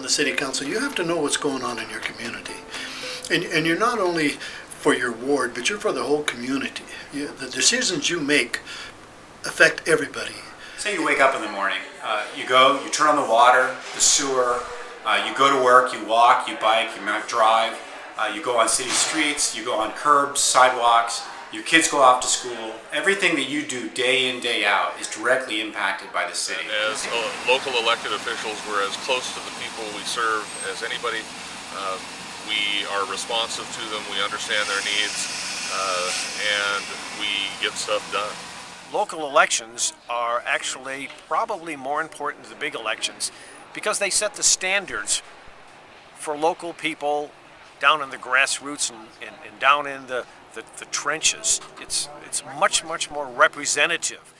the city council, you have to know what's going on in your community. And you're not only for your ward, but you're for the whole community. The decisions you make affect everybody. Say you wake up in the morning, you turn on the water, the sewer, you go to work, you walk, you bike, you might drive, you go on city streets, you go on curbs, sidewalks, your kids go off to school. Everything that you do day in, day out is directly impacted by the city. As local elected officials, we're as close to the people we serve as anybody. We are responsive to them, we understand their needs, and we get stuff done. Local elections are actually probably more important than the big elections because they set the standards for local people down in the grassroots and down in the trenches. It's much more representative.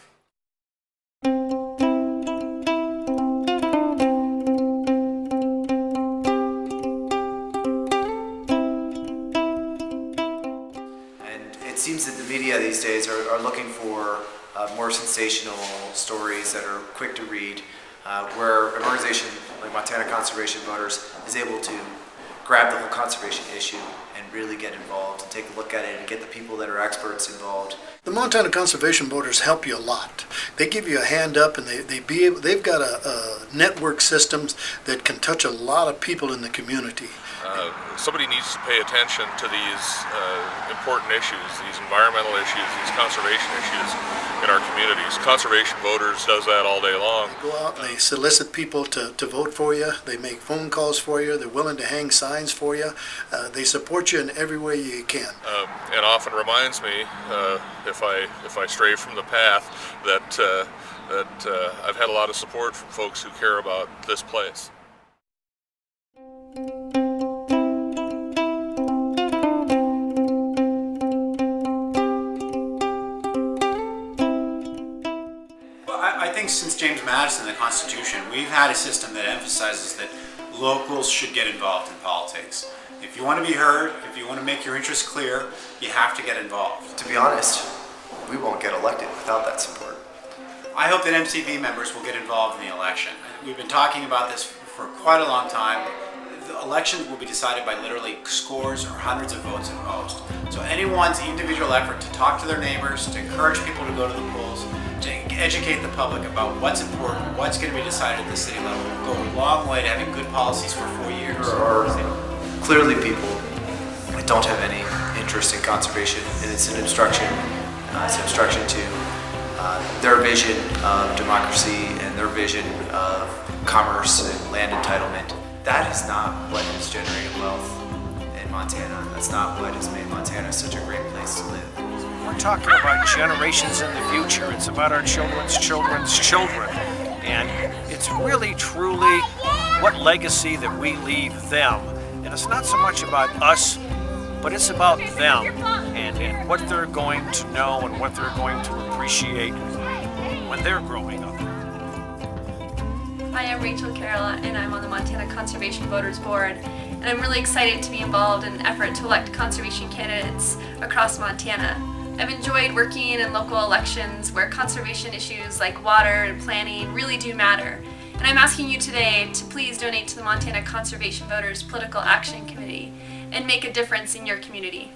It seems that the media these days are looking for more sensational stories that are quick to read, where an organization like Montana Conservation Voters is able to grab the whole conservation issue and really get involved and take a look at it and get the people that are experts involved. The Montana Conservation Voters help you a lot. They give you a hand up, and they've got a network systems that can touch a lot of people in the community. Somebody needs to pay attention to these important issues, these environmental issues, these conservation issues in our communities. Conservation Voters does that all day long. They go out and they solicit people to vote for you. They make phone calls for you. They're willing to hang signs for you. They support you in every way you can. And often reminds me, if I stray from the path, that I've had a lot of support from folks who care about this place. I think since James Madison, the Constitution, we've had a system that emphasizes that locals should get involved in politics. If you want to be heard, if you want to make your interests clear, you have to get involved. To be honest, we won't get elected without that support. I hope that MCV members will get involved in the election. We've been talking about this for quite a long time. The elections will be decided by literally scores or hundreds of votes at most. So anyone's individual effort to talk to their neighbors, to encourage people to go to the polls, to educate the public about what's important, what's going to be decided at the city level, will go a long way to having good policies for 4 years. There are clearly people that don't have any interest in conservation, and it's an obstruction. It's an obstruction to their vision of democracy and their vision of commerce and land entitlement. That is not what has generated wealth in Montana. That's not what has made Montana such a great place to live. We're talking about generations in the future. It's about our children's children's children. And it's really, truly what legacy that we leave them. And it's not so much about us, but it's about them and what they're going to know and what they're going to appreciate when they're growing up. Hi, I'm Rachel Carola, and I'm on the Montana Conservation Voters Board. And I'm really excited to be involved in an effort to elect conservation candidates across Montana. I've enjoyed working in local elections where conservation issues like water and planning really do matter. And I'm asking you today to please donate to the Montana Conservation Voters Political Action Committee and make a difference in your community.